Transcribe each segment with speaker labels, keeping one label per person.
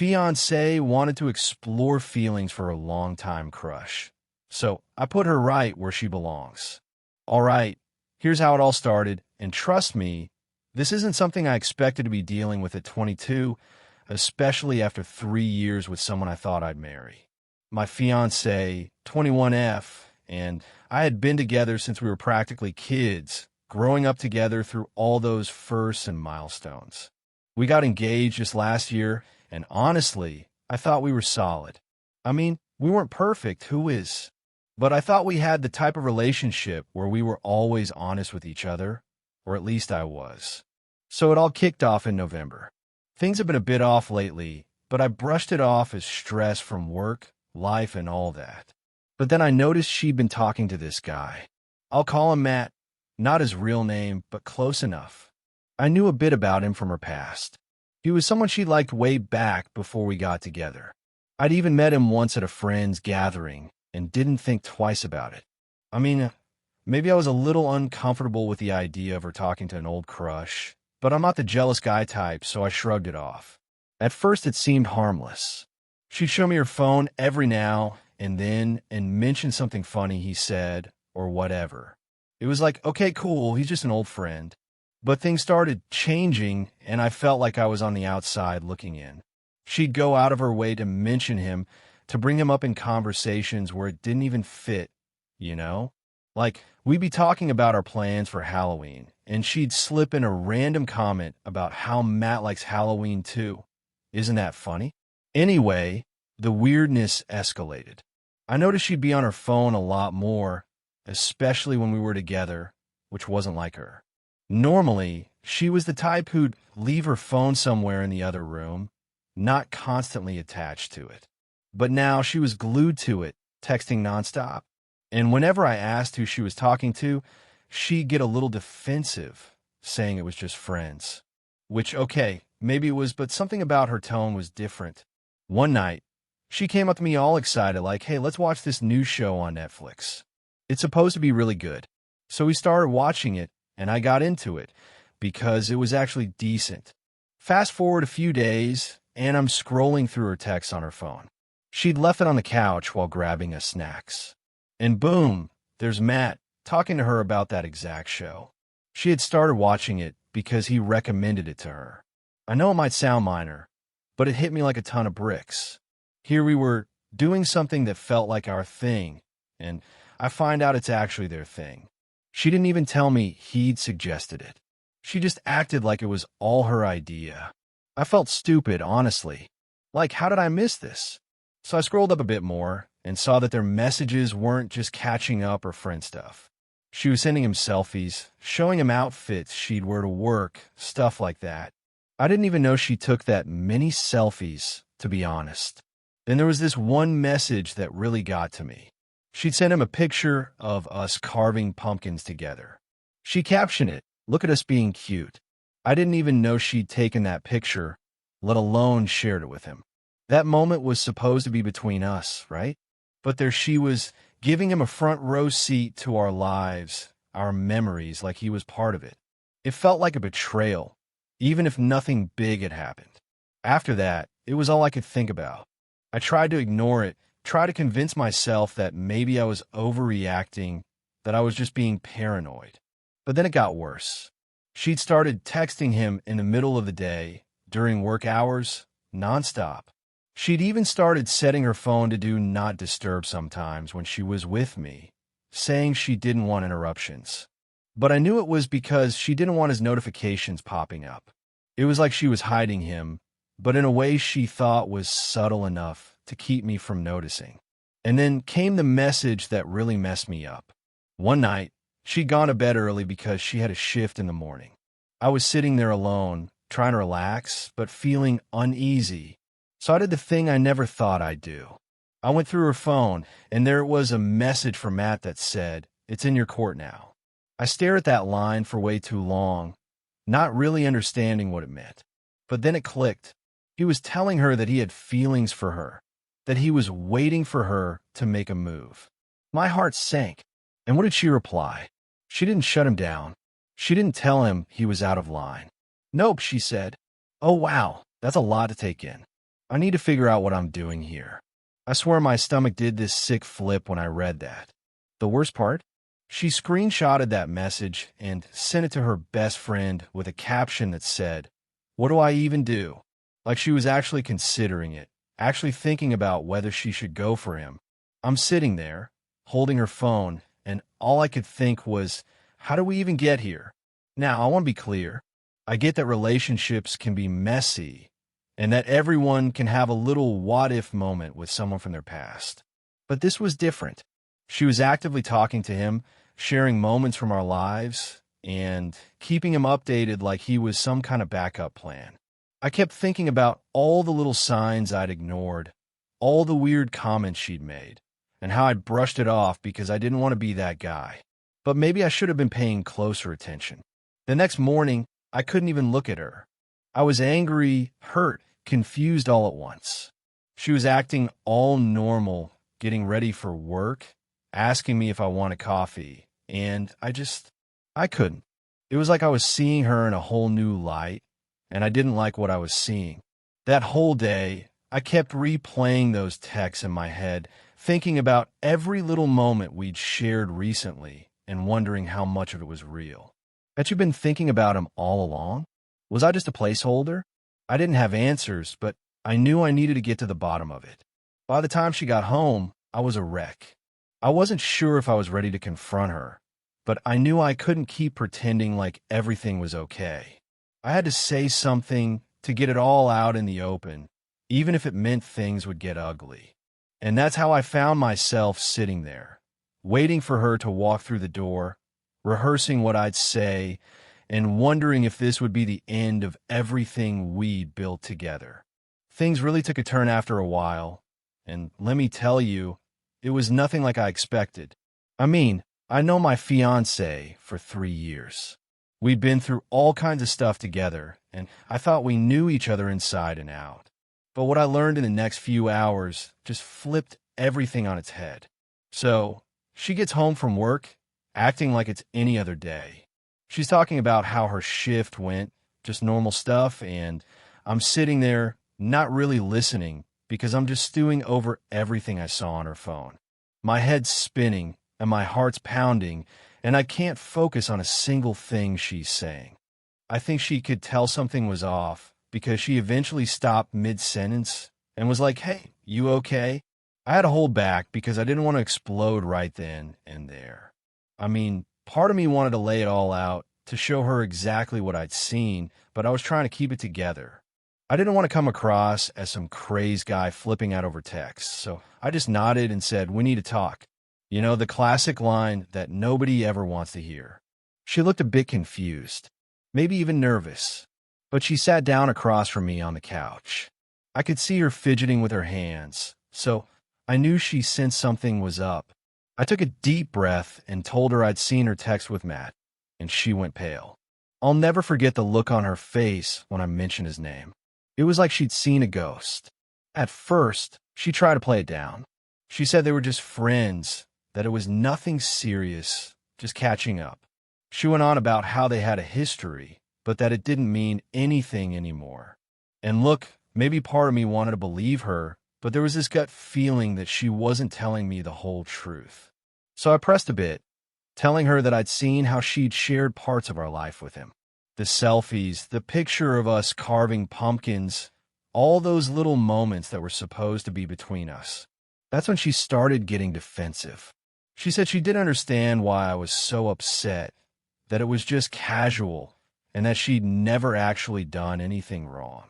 Speaker 1: fiancée wanted to explore feelings for her longtime crush. So I put her right where she belongs. All right, here's how it all started, and trust me, this isn't something I expected to be dealing with at 22, especially after 3 years with someone I thought I'd marry. My fiancée, 21F, and I had been together since we were practically kids, growing up together through all those firsts and milestones. We got engaged just last year, and honestly, I thought we were solid. I mean, we weren't perfect, who is? But I thought we had the type of relationship where we were always honest with each other, or at least I was. So it all kicked off in November. Things have been a bit off lately, but I brushed it off as stress from work, life, and all that. But then I noticed she'd been talking to this guy. I'll call him Matt, not his real name, but close enough. I knew a bit about him from her past. He was someone she liked way back before we got together. I'd even met him once at a friend's gathering and didn't think twice about it. I mean, maybe I was a little uncomfortable with the idea of her talking to an old crush, but I'm not the jealous guy type, so I shrugged it off. At first, it seemed harmless. She'd show me her phone every now and then and mention something funny he said or whatever. It was like, okay, cool, he's just an old friend. But things started changing, and I felt like I was on the outside looking in. She'd go out of her way to mention him, to bring him up in conversations where it didn't even fit, you know? Like, we'd be talking about our plans for Halloween, and she'd slip in a random comment about how Matt likes Halloween too. Isn't that funny? Anyway, the weirdness escalated. I noticed she'd be on her phone a lot more, especially when we were together, which wasn't like her. Normally, she was the type who'd leave her phone somewhere in the other room, not constantly attached to it. But now she was glued to it, texting nonstop. And whenever I asked who she was talking to, she'd get a little defensive, saying it was just friends. Which, okay, maybe it was, but something about her tone was different. One night, she came up to me all excited, like, hey, let's watch this new show on Netflix. It's supposed to be really good. So we started watching it, and I got into it, because it was actually decent. Fast forward a few days, and I'm scrolling through her texts on her phone. She'd left it on the couch while grabbing us snacks. And boom, there's Matt talking to her about that exact show. She had started watching it because he recommended it to her. I know it might sound minor, but it hit me like a ton of bricks. Here we were doing something that felt like our thing, and I find out it's actually their thing. She didn't even tell me he'd suggested it. She just acted like it was all her idea. I felt stupid, honestly. Like, how did I miss this? So I scrolled up a bit more and saw that their messages weren't just catching up or friend stuff. She was sending him selfies, showing him outfits she'd wear to work, stuff like that. I didn't even know she took that many selfies, to be honest. Then there was this one message that really got to me. She'd sent him a picture of us carving pumpkins together. She captioned it, "Look at us being cute." I didn't even know she'd taken that picture, let alone shared it with him. That moment was supposed to be between us, right? But there she was, giving him a front row seat to our lives, our memories, like he was part of it. It felt like a betrayal, even if nothing big had happened. After that, it was all I could think about. I tried to ignore it, try to convince myself that maybe I was overreacting, that I was just being paranoid. But then it got worse. She'd started texting him in the middle of the day, during work hours, nonstop. She'd even started setting her phone to do not disturb sometimes when she was with me, saying she didn't want interruptions. But I knew it was because she didn't want his notifications popping up. It was like she was hiding him, but in a way she thought was subtle enough to keep me from noticing. And then came the message that really messed me up. One night, she'd gone to bed early because she had a shift in the morning. I was sitting there alone, trying to relax, but feeling uneasy. So I did the thing I never thought I'd do. I went through her phone, and there was a message from Matt that said, "It's in your court now." I stared at that line for way too long, not really understanding what it meant. But then it clicked. He was telling her that he had feelings for her, that he was waiting for her to make a move. My heart sank. And what did she reply? She didn't shut him down. She didn't tell him he was out of line. "Nope," she said. Oh wow, that's a lot to take in. I need to figure out what I'm doing here. I swear my stomach did this sick flip when I read that. The worst part? She screenshotted that message and sent it to her best friend with a caption that said, "What do I even do?" Like she was actually considering it, actually thinking about whether she should go for him. I'm sitting there, holding her phone, and all I could think was, how do we even get here? Now, I want to be clear. I get that relationships can be messy and that everyone can have a little what-if moment with someone from their past. But this was different. She was actively talking to him, sharing moments from our lives, and keeping him updated like he was some kind of backup plan. I kept thinking about all the little signs I'd ignored, all the weird comments she'd made, and how I'd brushed it off because I didn't want to be that guy. But maybe I should have been paying closer attention. The next morning, I couldn't even look at her. I was angry, hurt, confused all at once. She was acting all normal, getting ready for work, asking me if I wanted coffee, and I couldn't. It was like I was seeing her in a whole new light, and I didn't like what I was seeing. That whole day, I kept replaying those texts in my head, thinking about every little moment we'd shared recently and wondering how much of it was real. Had you been thinking about him all along? Was I just a placeholder? I didn't have answers, but I knew I needed to get to the bottom of it. By the time she got home, I was a wreck. I wasn't sure if I was ready to confront her, but I knew I couldn't keep pretending like everything was okay. I had to say something to get it all out in the open, even if it meant things would get ugly. And that's how I found myself sitting there, waiting for her to walk through the door, rehearsing what I'd say, and wondering if this would be the end of everything we'd built together. Things really took a turn after a while, and let me tell you, it was nothing like I expected. I mean, I know my fiancée for 3 years. We'd been through all kinds of stuff together, and I thought we knew each other inside and out. But what I learned in the next few hours just flipped everything on its head. So, she gets home from work, acting like it's any other day. She's talking about how her shift went, just normal stuff, and I'm sitting there not really listening because I'm just stewing over everything I saw on her phone. My head's spinning and my heart's pounding, and I can't focus on a single thing she's saying. I think she could tell something was off because she eventually stopped mid-sentence and was like, "Hey, you okay?" I had to hold back because I didn't want to explode right then and there. I mean, part of me wanted to lay it all out to show her exactly what I'd seen, but I was trying to keep it together. I didn't want to come across as some crazed guy flipping out over text, so I just nodded and said, "We need to talk." You know, the classic line that nobody ever wants to hear. She looked a bit confused, maybe even nervous, but she sat down across from me on the couch. I could see her fidgeting with her hands, so I knew she sensed something was up. I took a deep breath and told her I'd seen her text with Matt, and she went pale. I'll never forget the look on her face when I mentioned his name. It was like she'd seen a ghost. At first, she tried to play it down. She said they were just friends, that it was nothing serious, just catching up. She went on about how they had a history, but that it didn't mean anything anymore. And look, maybe part of me wanted to believe her, but there was this gut feeling that she wasn't telling me the whole truth. So I pressed a bit, telling her that I'd seen how she'd shared parts of our life with him. The selfies, the picture of us carving pumpkins, all those little moments that were supposed to be between us. That's when she started getting defensive. She said she didn't understand why I was so upset, that it was just casual, and that she'd never actually done anything wrong.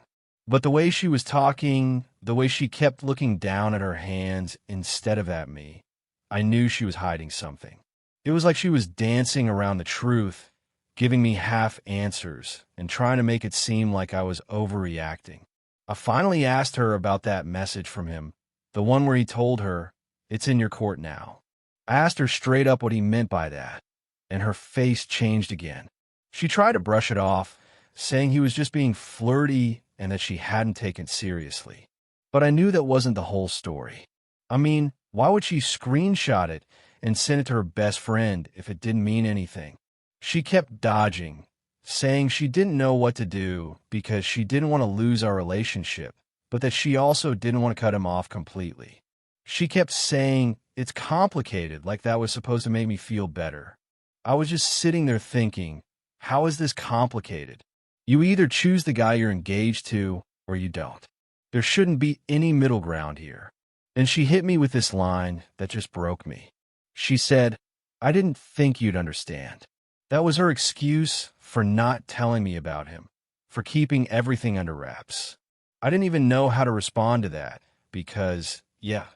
Speaker 1: But the way she was talking, the way she kept looking down at her hands instead of at me, I knew she was hiding something. It was like she was dancing around the truth, giving me half answers and trying to make it seem like I was overreacting. I finally asked her about that message from him, the one where he told her, "It's in your court now." I asked her straight up what he meant by that, and her face changed again. She tried to brush it off, saying he was just being flirty and that she hadn't taken it seriously. But I knew that wasn't the whole story. I mean, why would she screenshot it and send it to her best friend if it didn't mean anything? She kept dodging, saying she didn't know what to do because she didn't want to lose our relationship, but that she also didn't want to cut him off completely. She kept saying, "It's complicated," like that was supposed to make me feel better. I was just sitting there thinking, how is this complicated? You either choose the guy you're engaged to or you don't. There shouldn't be any middle ground here. And she hit me with this line that just broke me. She said, "I didn't think you'd understand." That was her excuse for not telling me about him, for keeping everything under wraps. I didn't even know how to respond to that because, yeah,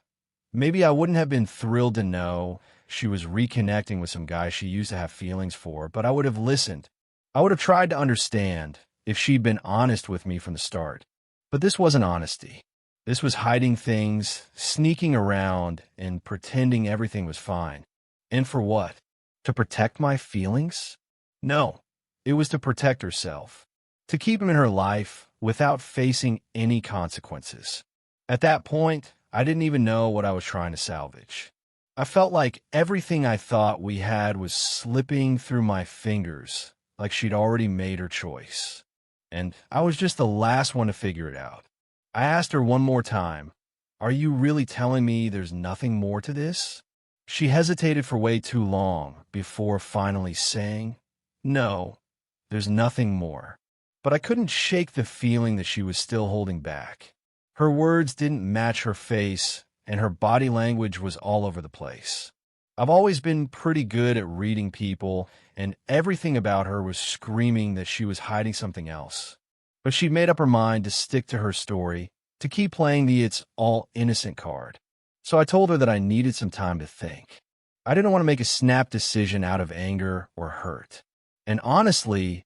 Speaker 1: maybe I wouldn't have been thrilled to know she was reconnecting with some guy she used to have feelings for, but I would have listened. I would have tried to understand if she'd been honest with me from the start. But this wasn't honesty. This was hiding things, sneaking around, and pretending everything was fine. And for what? To protect my feelings? No, it was to protect herself. To keep him in her life without facing any consequences. At that point, I didn't even know what I was trying to salvage. I felt like everything I thought we had was slipping through my fingers, like she'd already made her choice. And I was just the last one to figure it out. I asked her one more time, "Are you really telling me there's nothing more to this?" She hesitated for way too long before finally saying, "No, there's nothing more." But I couldn't shake the feeling that she was still holding back. Her words didn't match her face, and her body language was all over the place. I've always been pretty good at reading people, and everything about her was screaming that she was hiding something else. But she'd made up her mind to stick to her story, to keep playing the "it's all innocent" card. So I told her that I needed some time to think. I didn't want to make a snap decision out of anger or hurt. And honestly,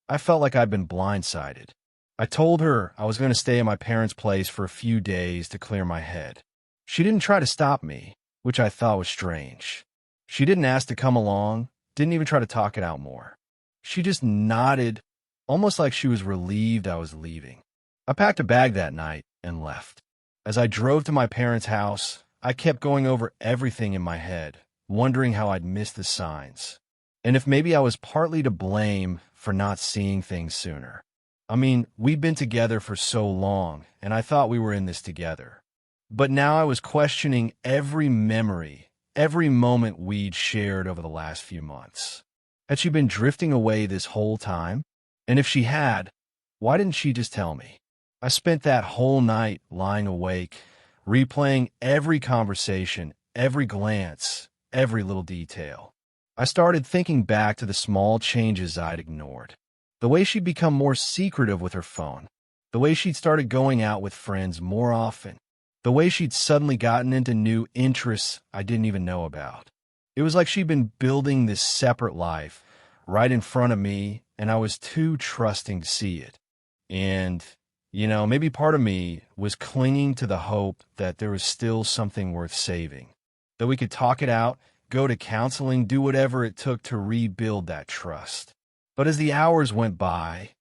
Speaker 1: I felt like I'd been blindsided. I told her I was going to stay at my parents' place for a few days to clear my head. She didn't try to stop me, which I thought was strange. She didn't ask to come along, didn't even try to talk it out more. She just nodded, almost like she was relieved I was leaving. I packed a bag that night and left. As I drove to my parents' house, I kept going over everything in my head, wondering how I'd missed the signs. And if maybe I was partly to blame for not seeing things sooner. I mean, we'd been together for so long, and I thought we were in this together. But now I was questioning every memory, every moment we'd shared over the last few months. Had she been drifting away this whole time? And if she had, why didn't she just tell me? I spent that whole night lying awake, replaying every conversation, every glance, every little detail. I started thinking back to the small changes I'd ignored. The way she'd become more secretive with her phone. The way she'd started going out with friends more often. The way she'd suddenly gotten into new interests I didn't even know about. It was like she'd been building this separate life right in front of me, and I was too trusting to see it. And, maybe part of me was clinging to the hope that there was still something worth saving. That we could talk it out, go to counseling, do whatever it took to rebuild that trust. But as the hours went by,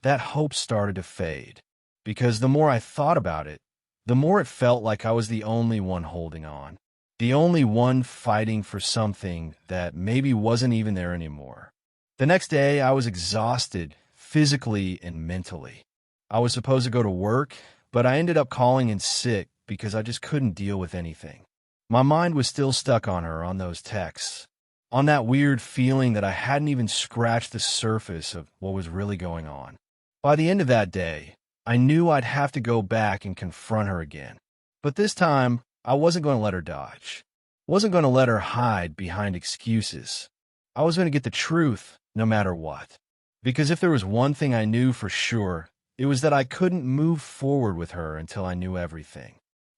Speaker 1: that hope started to fade. Because the more I thought about it, the more it felt like I was the only one holding on. The only one fighting for something that maybe wasn't even there anymore. The next day, I was exhausted, physically and mentally. I was supposed to go to work, but I ended up calling in sick because I just couldn't deal with anything. My mind was still stuck on her, on those texts, on that weird feeling that I hadn't even scratched the surface of what was really going on. By the end of that day, I knew I'd have to go back and confront her again. But this time, I wasn't going to let her dodge. Wasn't going to let her hide behind excuses. I was going to get the truth no matter what. Because if there was one thing I knew for sure, it was that I couldn't move forward with her until I knew everything.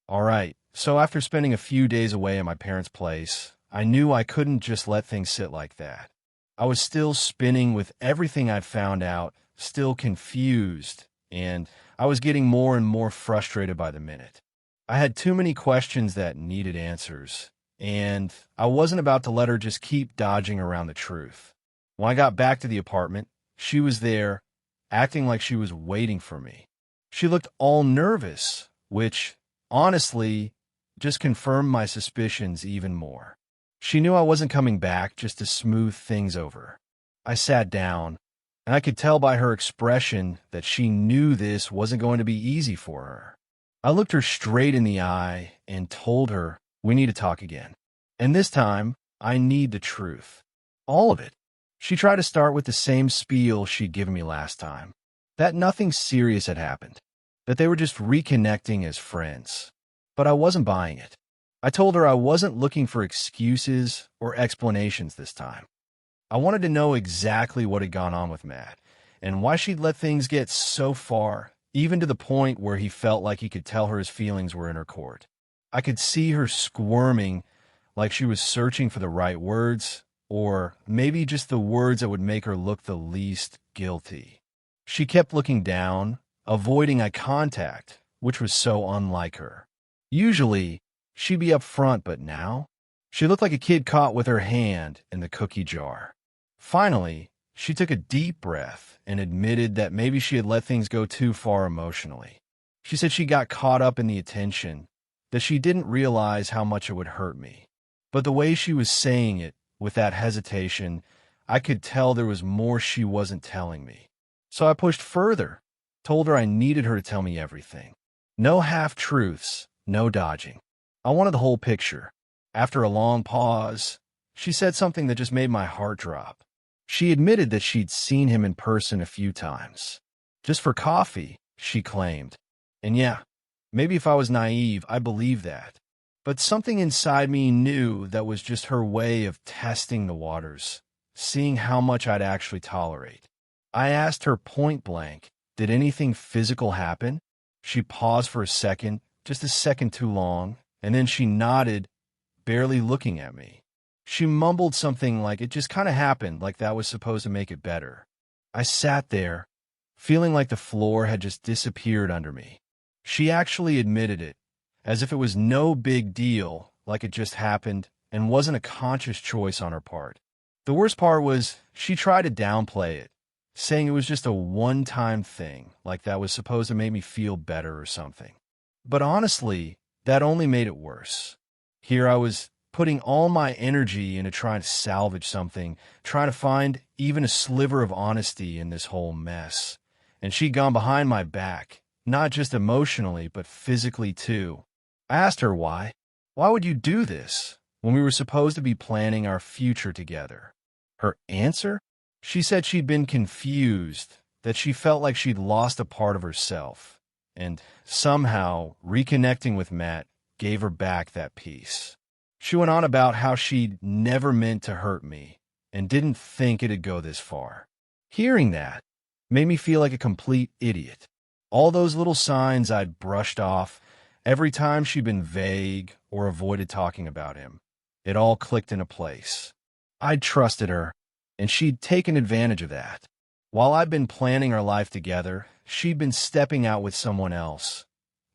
Speaker 1: All right, so after spending a few days away at my parents' place, I knew I couldn't just let things sit like that. I was still spinning with everything I'd found out, still confused, and I was getting more and more frustrated by the minute. I had too many questions that needed answers, and I wasn't about to let her just keep dodging around the truth. When I got back to the apartment, she was there, acting like she was waiting for me. She looked all nervous, which, honestly, just confirmed my suspicions even more. She knew I wasn't coming back just to smooth things over. I sat down, and I could tell by her expression that she knew this wasn't going to be easy for her. I looked her straight in the eye and told her we need to talk again. And this time, I need the truth. All of it. She tried to start with the same spiel she'd given me last time. That nothing serious had happened. That they were just reconnecting as friends. But I wasn't buying it. I told her I wasn't looking for excuses or explanations this time. I wanted to know exactly what had gone on with Matt, and why she'd let things get so far, even to the point where he felt like he could tell her his feelings were in her court. I could see her squirming, like she was searching for the right words, or maybe just the words that would make her look the least guilty. She kept looking down, avoiding eye contact, which was so unlike her. Usually, she'd be up front, but now, she looked like a kid caught with her hand in the cookie jar. Finally, she took a deep breath and admitted that maybe she had let things go too far emotionally. She said she got caught up in the attention, that she didn't realize how much it would hurt me. But the way she was saying it, with that hesitation, I could tell there was more she wasn't telling me. So I pushed further, told her I needed her to tell me everything. No half-truths, no dodging. I wanted the whole picture. After a long pause, she said something that just made my heart drop. She admitted that she'd seen him in person a few times. Just for coffee, she claimed. And yeah, maybe if I was naive, I believed that. But something inside me knew that was just her way of testing the waters, seeing how much I'd actually tolerate. I asked her point blank, did anything physical happen? She paused for a second, just a second too long, and then she nodded, barely looking at me. She mumbled something like it just kind of happened, like that was supposed to make it better. I sat there, feeling like the floor had just disappeared under me. She actually admitted it, as if it was no big deal, like it just happened and wasn't a conscious choice on her part. The worst part was she tried to downplay it, saying it was just a one-time thing, like that was supposed to make me feel better or something. But honestly, that only made it worse. Here I was, putting all my energy into trying to salvage something, trying to find even a sliver of honesty in this whole mess. And she'd gone behind my back, not just emotionally, but physically too. I asked her why. Why would you do this when we were supposed to be planning our future together? Her answer? She said she'd been confused, that she felt like she'd lost a part of herself, and somehow reconnecting with Matt gave her back that peace. She went on about how she'd never meant to hurt me and didn't think it'd go this far. Hearing that made me feel like a complete idiot. All those little signs I'd brushed off every time she'd been vague or avoided talking about him, it all clicked into place. I'd trusted her, and she'd taken advantage of that. While I'd been planning our life together, she'd been stepping out with someone else,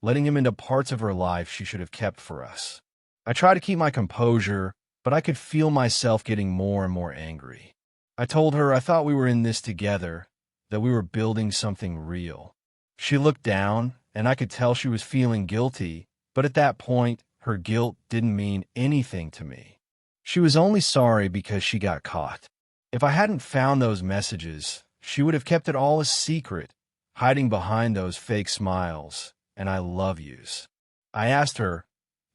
Speaker 1: letting him into parts of her life she should have kept for us. I tried to keep my composure, but I could feel myself getting more and more angry. I told her I thought we were in this together, that we were building something real. She looked down, and I could tell she was feeling guilty, but at that point, her guilt didn't mean anything to me. She was only sorry because she got caught. If I hadn't found those messages, she would have kept it all a secret, hiding behind those fake smiles and I love yous. I asked her,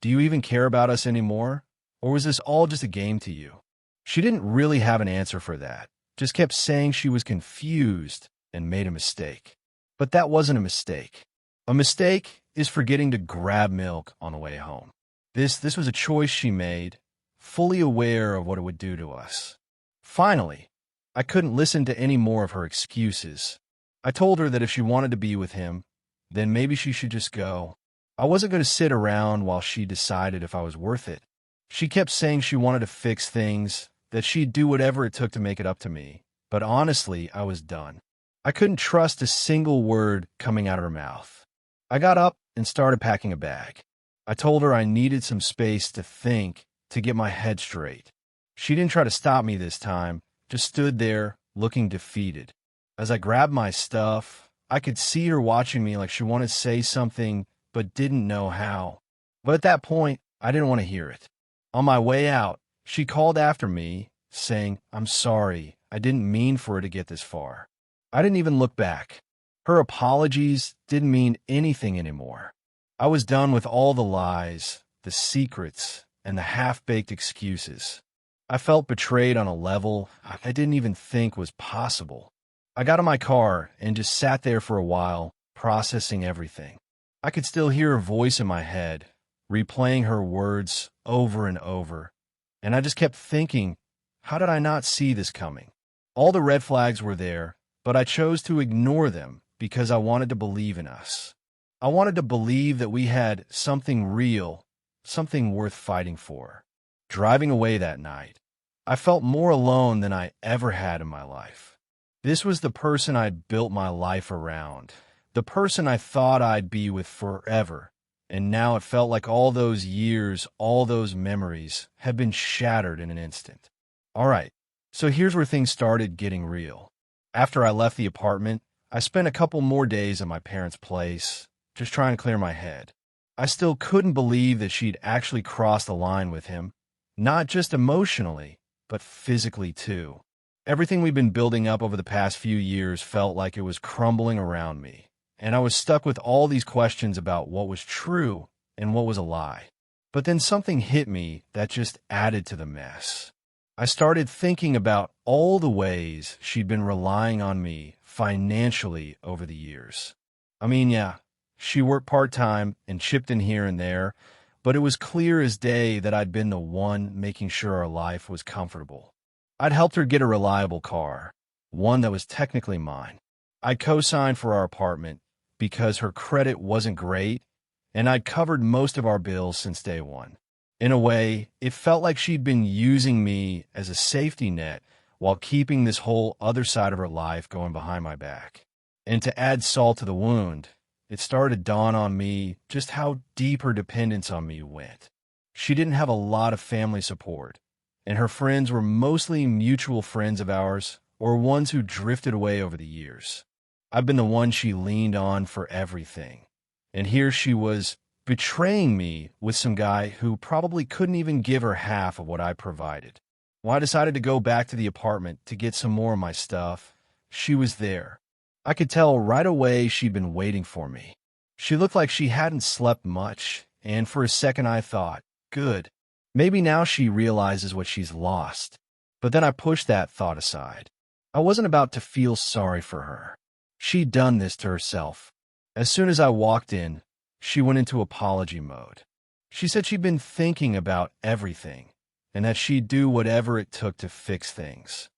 Speaker 1: do you even care about us anymore? Or was this all just a game to you? She didn't really have an answer for that, just kept saying she was confused and made a mistake. But that wasn't a mistake. A mistake is forgetting to grab milk on the way home. This was a choice she made, fully aware of what it would do to us. Finally, I couldn't listen to any more of her excuses. I told her that if she wanted to be with him, then maybe she should just go. I wasn't going to sit around while she decided if I was worth it. She kept saying she wanted to fix things, that she'd do whatever it took to make it up to me. But honestly, I was done. I couldn't trust a single word coming out of her mouth. I got up and started packing a bag. I told her I needed some space to think, to get my head straight. She didn't try to stop me this time, just stood there, looking defeated. As I grabbed my stuff, I could see her watching me like she wanted to say something, but didn't know how. But at that point, I didn't want to hear it. On my way out, she called after me, saying, I'm sorry, I didn't mean for it to get this far. I didn't even look back. Her apologies didn't mean anything anymore. I was done with all the lies, the secrets, and the half-baked excuses. I felt betrayed on a level I didn't even think was possible. I got in my car and just sat there for a while, processing everything. I could still hear her voice in my head, replaying her words over and over, and I just kept thinking, how did I not see this coming? All the red flags were there, but I chose to ignore them because I wanted to believe in us. I wanted to believe that we had something real, something worth fighting for. Driving away that night, I felt more alone than I ever had in my life. This was the person I'd built my life around, the person I thought I'd be with forever, and now it felt like all those years, all those memories had been shattered in an instant. All right, so here's where things started getting real. After I left the apartment, I spent a couple more days at my parents' place, just trying to clear my head. I still couldn't believe that she'd actually crossed the line with him, not just emotionally, but physically too. Everything we'd been building up over the past few years felt like it was crumbling around me, and I was stuck with all these questions about what was true and what was a lie. But then something hit me that just added to the mess. I started thinking about all the ways she'd been relying on me financially over the years. I mean, yeah, she worked part-time and chipped in here and there, but it was clear as day that I'd been the one making sure our life was comfortable. I'd helped her get a reliable car, one that was technically mine. I co-signed for our apartment because her credit wasn't great, and I'd covered most of our bills since day one. In a way, it felt like she'd been using me as a safety net while keeping this whole other side of her life going behind my back. And to add salt to the wound, it started to dawn on me just how deep her dependence on me went. She didn't have a lot of family support, and her friends were mostly mutual friends of ours or ones who drifted away over the years. I've been the one she leaned on for everything, and here she was betraying me with some guy who probably couldn't even give her half of what I provided. When I decided to go back to the apartment to get some more of my stuff, she was there. I could tell right away she'd been waiting for me. She looked like she hadn't slept much, and for a second I thought, good, maybe now she realizes what she's lost. But then I pushed that thought aside. I wasn't about to feel sorry for her. She'd done this to herself. As soon as I walked in, she went into apology mode. She said she'd been thinking about everything, and that she'd do whatever it took to fix things.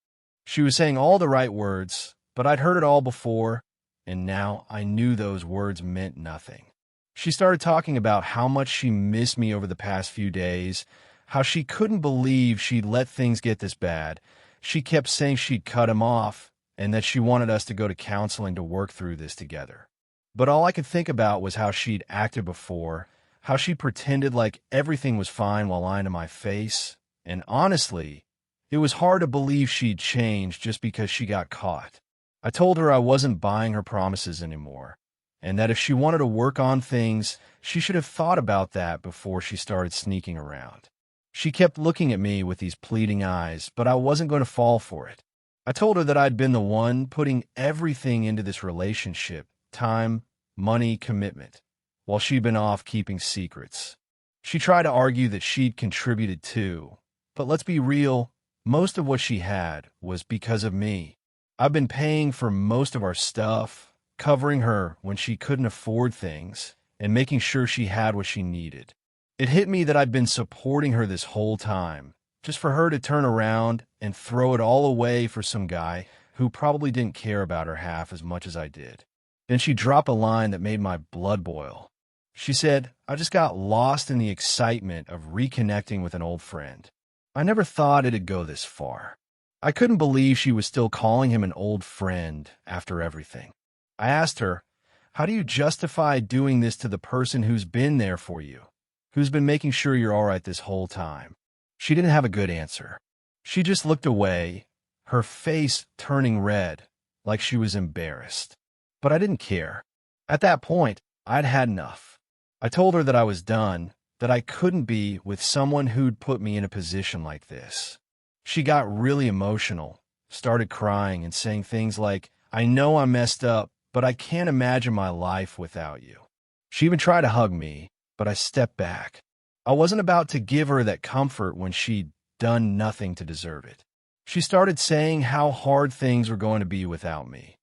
Speaker 1: She was saying all the right words, but I'd heard it all before, and now I knew those words meant nothing. She started talking about how much she missed me over the past few days, how she couldn't believe she'd let things get this bad. She kept saying she'd cut him off, and that she wanted us to go to counseling to work through this together. But all I could think about was how she'd acted before, how she pretended like everything was fine while lying to my face, and honestly, it was hard to believe she'd changed just because she got caught. I told her I wasn't buying her promises anymore, and that if she wanted to work on things, she should have thought about that before she started sneaking around. She kept looking at me with these pleading eyes, but I wasn't going to fall for it. I told her that I'd been the one putting everything into this relationship, time, money, commitment, while she'd been off keeping secrets. She tried to argue that she'd contributed too, but let's be real, most of what she had was because of me. I've been paying for most of our stuff, covering her when she couldn't afford things, and making sure she had what she needed. It hit me that I'd been supporting her this whole time, just for her to turn around and throw it all away for some guy who probably didn't care about her half as much as I did. Then she dropped a line that made my blood boil. She said, I just got lost in the excitement of reconnecting with an old friend. I never thought it'd go this far. I couldn't believe she was still calling him an old friend after everything. I asked her, how do you justify doing this to the person who's been there for you, who's been making sure you're all right this whole time? She didn't have a good answer. She just looked away, her face turning red, like she was embarrassed. But I didn't care. At that point, I'd had enough. I told her that I was done, that I couldn't be with someone who'd put me in a position like this. She got really emotional, started crying and saying things like, I know I messed up, but I can't imagine my life without you. She even tried to hug me, but I stepped back. I wasn't about to give her that comfort when she'd done nothing to deserve it. She started saying how hard things were going to be without me,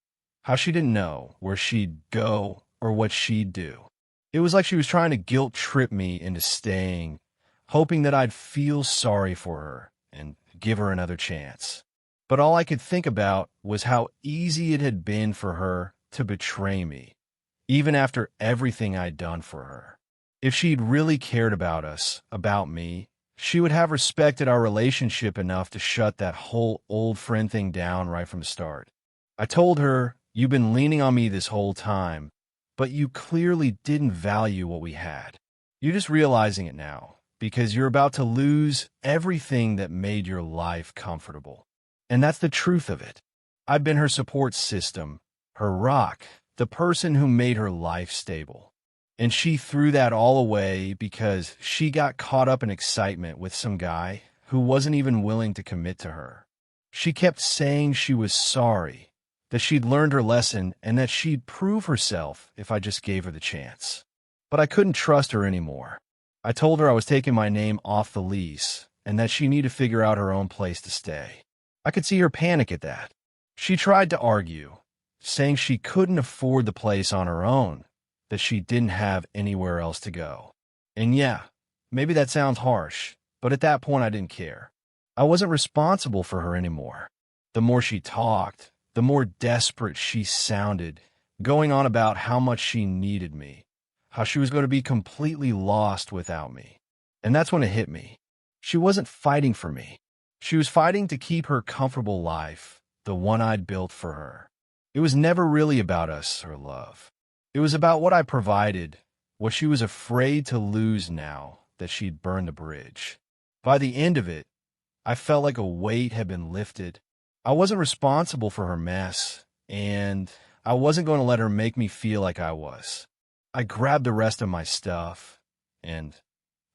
Speaker 1: how she didn't know where she'd go or what she'd do. It was like she was trying to guilt trip me into staying, hoping that I'd feel sorry for her and give her another chance. But all I could think about was how easy it had been for her to betray me, even after everything I'd done for her. If she'd really cared about us, about me, she would have respected our relationship enough to shut that whole old friend thing down right from the start. I told her, "You've been leaning on me this whole time, but you clearly didn't value what we had. You're just realizing it now, because you're about to lose everything that made your life comfortable." And that's the truth of it. I've been her support system, her rock, the person who made her life stable. And she threw that all away because she got caught up in excitement with some guy who wasn't even willing to commit to her. She kept saying she was sorry, that she'd learned her lesson, and that she'd prove herself if I just gave her the chance. But I couldn't trust her anymore. I told her I was taking my name off the lease and that she needed to figure out her own place to stay. I could see her panic at that. She tried to argue, saying she couldn't afford the place on her own, that she didn't have anywhere else to go. And yeah, maybe that sounds harsh, but at that point I didn't care. I wasn't responsible for her anymore. The more she talked, the more desperate she sounded, going on about how much she needed me, how she was going to be completely lost without me. And that's when it hit me. She wasn't fighting for me. She was fighting to keep her comfortable life, the one I'd built for her. It was never really about us or love. It was about what I provided, what she was afraid to lose now that she'd burned the bridge. By the end of it, I felt like a weight had been lifted. I wasn't responsible for her mess, and I wasn't going to let her make me feel like I was. I grabbed the rest of my stuff, and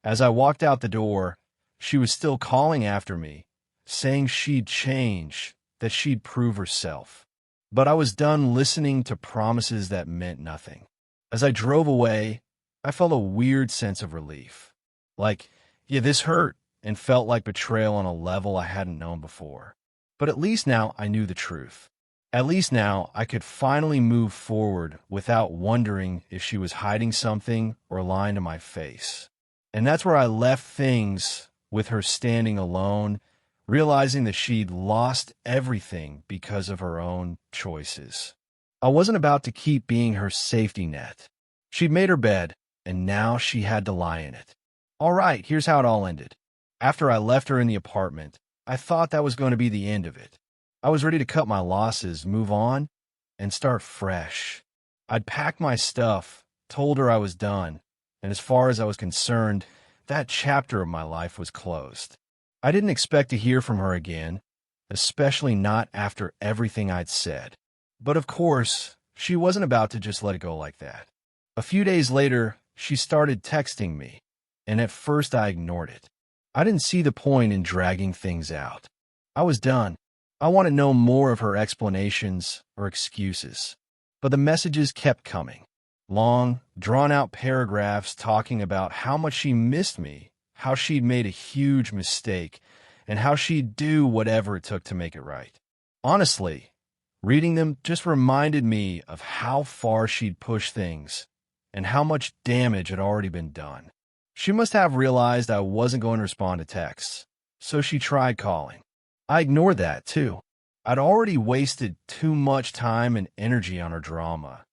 Speaker 1: as I walked out the door, she was still calling after me, saying she'd change, that she'd prove herself. But I was done listening to promises that meant nothing. As I drove away, I felt a weird sense of relief. Like, yeah, this hurt and felt like betrayal on a level I hadn't known before. But at least now I knew the truth. At least now I could finally move forward without wondering if she was hiding something or lying to my face. And that's where I left things, with her standing alone, realizing that she'd lost everything because of her own choices. I wasn't about to keep being her safety net. She'd made her bed, and now she had to lie in it. All right, here's how it all ended. After I left her in the apartment, I thought that was going to be the end of it. I was ready to cut my losses, move on, and start fresh. I'd packed my stuff, told her I was done, and as far as I was concerned, that chapter of my life was closed. I didn't expect to hear from her again, especially not after everything I'd said. But of course, she wasn't about to just let it go like that. A few days later, she started texting me, and at first I ignored it. I didn't see the point in dragging things out. I was done. I wanted no more of her explanations or excuses. But the messages kept coming. Long, drawn-out paragraphs talking about how much she missed me, how she'd made a huge mistake, and how she'd do whatever it took to make it right. Honestly, reading them just reminded me of how far she'd pushed things and how much damage had already been done. She must have realized I wasn't going to respond to texts, so she tried calling. I ignored that, too. I'd already wasted too much time and energy on her drama,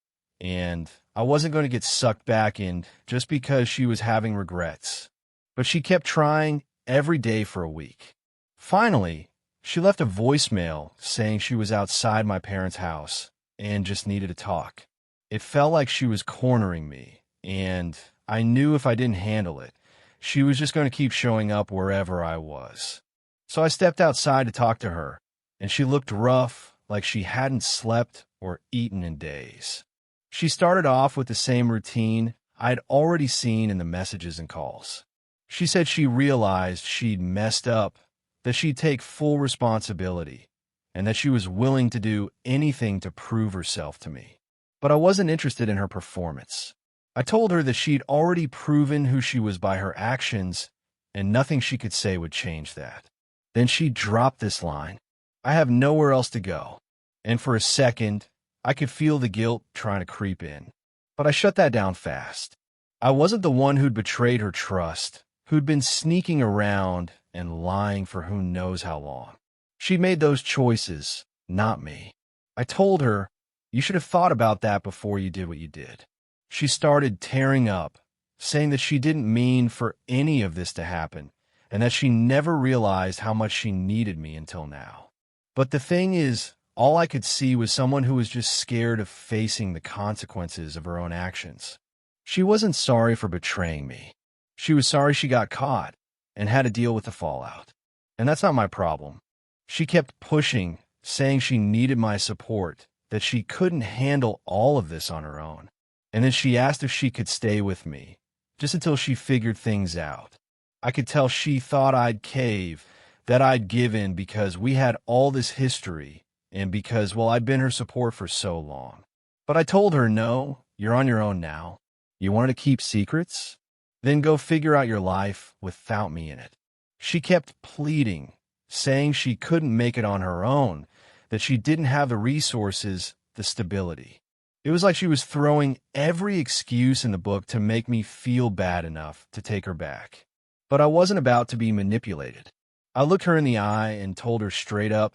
Speaker 1: and I wasn't going to get sucked back in just because she was having regrets. But she kept trying every day for a week. Finally, she left a voicemail saying she was outside my parents' house and just needed to talk. It felt like she was cornering me, and I knew if I didn't handle it, she was just going to keep showing up wherever I was. So I stepped outside to talk to her, and she looked rough, like she hadn't slept or eaten in days. She started off with the same routine I'd already seen in the messages and calls. She said she realized she'd messed up, that she'd take full responsibility, and that she was willing to do anything to prove herself to me. But I wasn't interested in her performance. I told her that she'd already proven who she was by her actions, and nothing she could say would change that. Then she dropped this line: "I have nowhere else to go." And for a second, I could feel the guilt trying to creep in. But I shut that down fast. I wasn't the one who'd betrayed her trust, who'd been sneaking around and lying for who knows how long. She'd made those choices, not me. I told her, "You should have thought about that before you did what you did." She started tearing up, saying that she didn't mean for any of this to happen, and that she never realized how much she needed me until now. But the thing is, all I could see was someone who was just scared of facing the consequences of her own actions. She wasn't sorry for betraying me. She was sorry she got caught and had to deal with the fallout. And that's not my problem. She kept pushing, saying she needed my support, that she couldn't handle all of this on her own. And then she asked if she could stay with me, just until she figured things out. I could tell she thought I'd cave, that I'd give in because we had all this history, and because, well, I'd been her support for so long. But I told her, no, you're on your own now. You wanted to keep secrets? Then go figure out your life without me in it. She kept pleading, saying she couldn't make it on her own, that she didn't have the resources, the stability. It was like she was throwing every excuse in the book to make me feel bad enough to take her back. But I wasn't about to be manipulated. I looked her in the eye and told her straight up,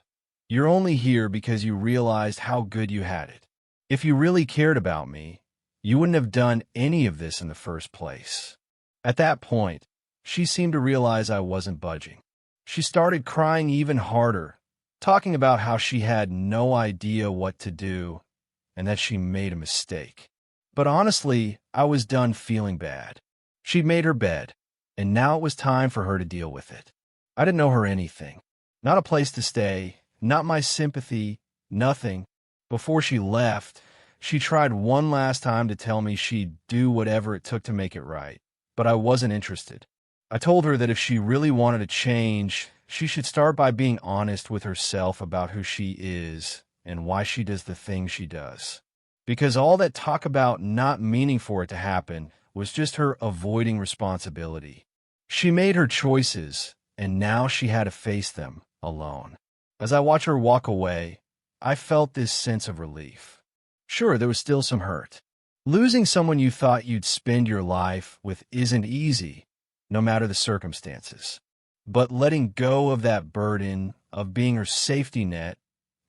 Speaker 1: "You're only here because you realized how good you had it. If you really cared about me, you wouldn't have done any of this in the first place." At that point, she seemed to realize I wasn't budging. She started crying even harder, talking about how she had no idea what to do and that she made a mistake. But honestly, I was done feeling bad. She'd made her bed, and now it was time for her to deal with it. I didn't know her anything. Not a place to stay, not my sympathy, nothing. Before she left, she tried one last time to tell me she'd do whatever it took to make it right, but I wasn't interested. I told her that if she really wanted to change, she should start by being honest with herself about who she is and why she does the things she does. Because all that talk about not meaning for it to happen was just her avoiding responsibility. She made her choices, and now she had to face them alone. As I watched her walk away, I felt this sense of relief. Sure, there was still some hurt. Losing someone you thought you'd spend your life with isn't easy, no matter the circumstances. But letting go of that burden of being her safety net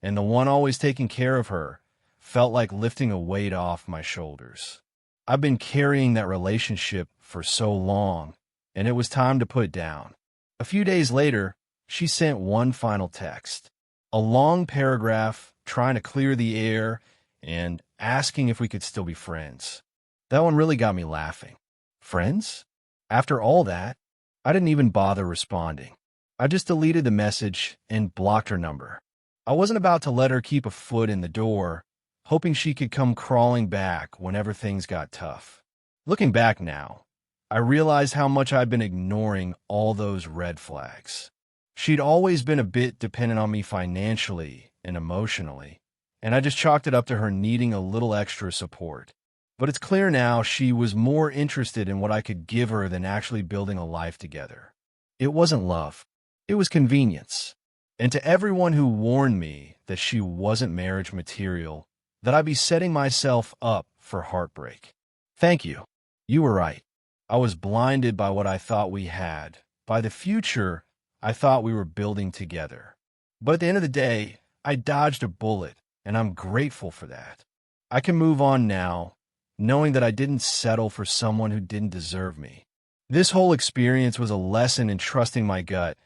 Speaker 1: and the one always taking care of her felt like lifting a weight off my shoulders. I've been carrying that relationship for so long, and it was time to put it down. A few days later, she sent one final text, a long paragraph trying to clear the air and asking if we could still be friends. That one really got me laughing. Friends? After all that, I didn't even bother responding. I just deleted the message and blocked her number. I wasn't about to let her keep a foot in the door, hoping she could come crawling back whenever things got tough. Looking back now, I realized how much I'd been ignoring all those red flags. She'd always been a bit dependent on me financially and emotionally, and I just chalked it up to her needing a little extra support. But it's clear now she was more interested in what I could give her than actually building a life together. It wasn't love. It was convenience. And to everyone who warned me that she wasn't marriage material, that I'd be setting myself up for heartbreak, thank you. You were right. I was blinded by what I thought we had, by the future I thought we were building together. But at the end of the day, I dodged a bullet, and I'm grateful for that. I can move on now, knowing that I didn't settle for someone who didn't deserve me. This whole experience was a lesson in trusting my gut,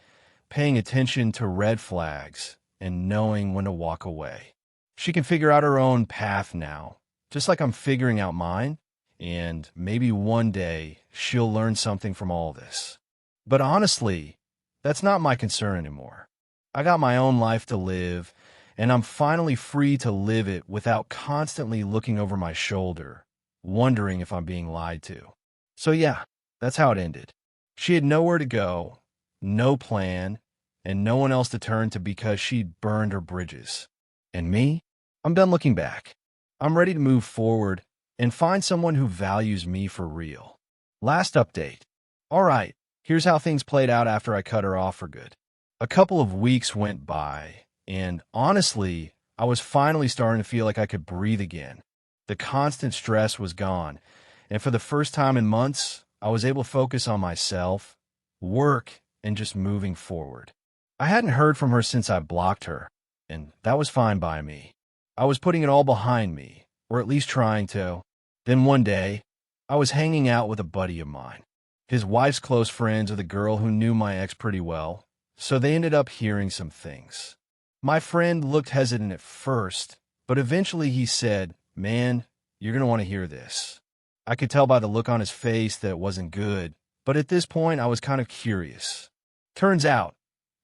Speaker 1: paying attention to red flags, and knowing when to walk away. She can figure out her own path now, just like I'm figuring out mine, and maybe one day she'll learn something from all this. But honestly, that's not my concern anymore. I got my own life to live, and I'm finally free to live it without constantly looking over my shoulder, wondering if I'm being lied to. So yeah, that's how it ended. She had nowhere to go, no plan, and no one else to turn to because she'd burned her bridges. And me? I'm done looking back. I'm ready to move forward, and find someone who values me for real. Last update. All right, here's how things played out after I cut her off for good. A couple of weeks went by, and honestly, I was finally starting to feel like I could breathe again. The constant stress was gone, and for the first time in months, I was able to focus on myself, work, and just moving forward. I hadn't heard from her since I blocked her, and that was fine by me. I was putting it all behind me, or at least trying to. Then one day, I was hanging out with a buddy of mine. His wife's close friends are the girl who knew my ex pretty well, so they ended up hearing some things. My friend looked hesitant at first, but eventually he said, "Man, you're going to want to hear this." I could tell by the look on his face that it wasn't good, but at this point I was kind of curious. Turns out,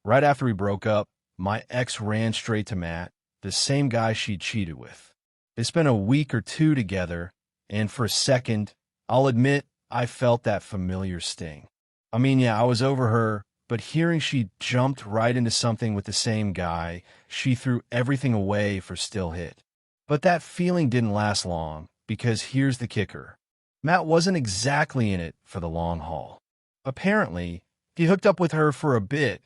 Speaker 1: right after we broke up, my ex ran straight to Matt, the same guy she'd cheated with. They spent a week or two together, and for a second, I'll admit, I felt that familiar sting. I mean, yeah, I was over her, but hearing she jumped right into something with the same guy, she threw everything away for still hit. But that feeling didn't last long, because here's the kicker. Matt wasn't exactly in it for the long haul. Apparently, he hooked up with her for a bit,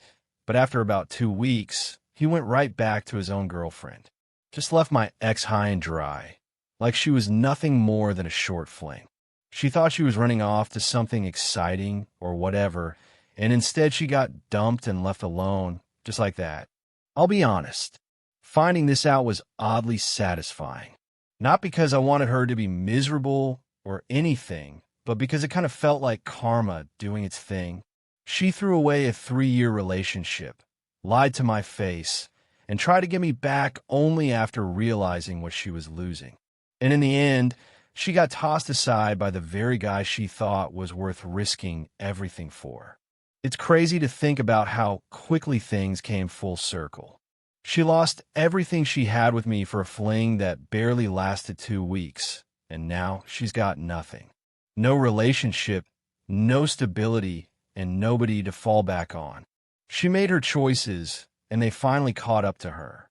Speaker 1: but after about 2 weeks, he went right back to his own girlfriend. Just left my ex high and dry, like she was nothing more than a short fling. She thought she was running off to something exciting or whatever, and instead she got dumped and left alone, just like that. I'll be honest, finding this out was oddly satisfying. Not because I wanted her to be miserable or anything, but because it kind of felt like karma doing its thing. She threw away a 3-year relationship, lied to my face, and tried to get me back only after realizing what she was losing. And in the end, she got tossed aside by the very guy she thought was worth risking everything for. It's crazy to think about how quickly things came full circle. She lost everything she had with me for a fling that barely lasted 2 weeks, and now she's got nothing. No relationship, no stability, and nobody to fall back on. She made her choices, and they finally caught up to her.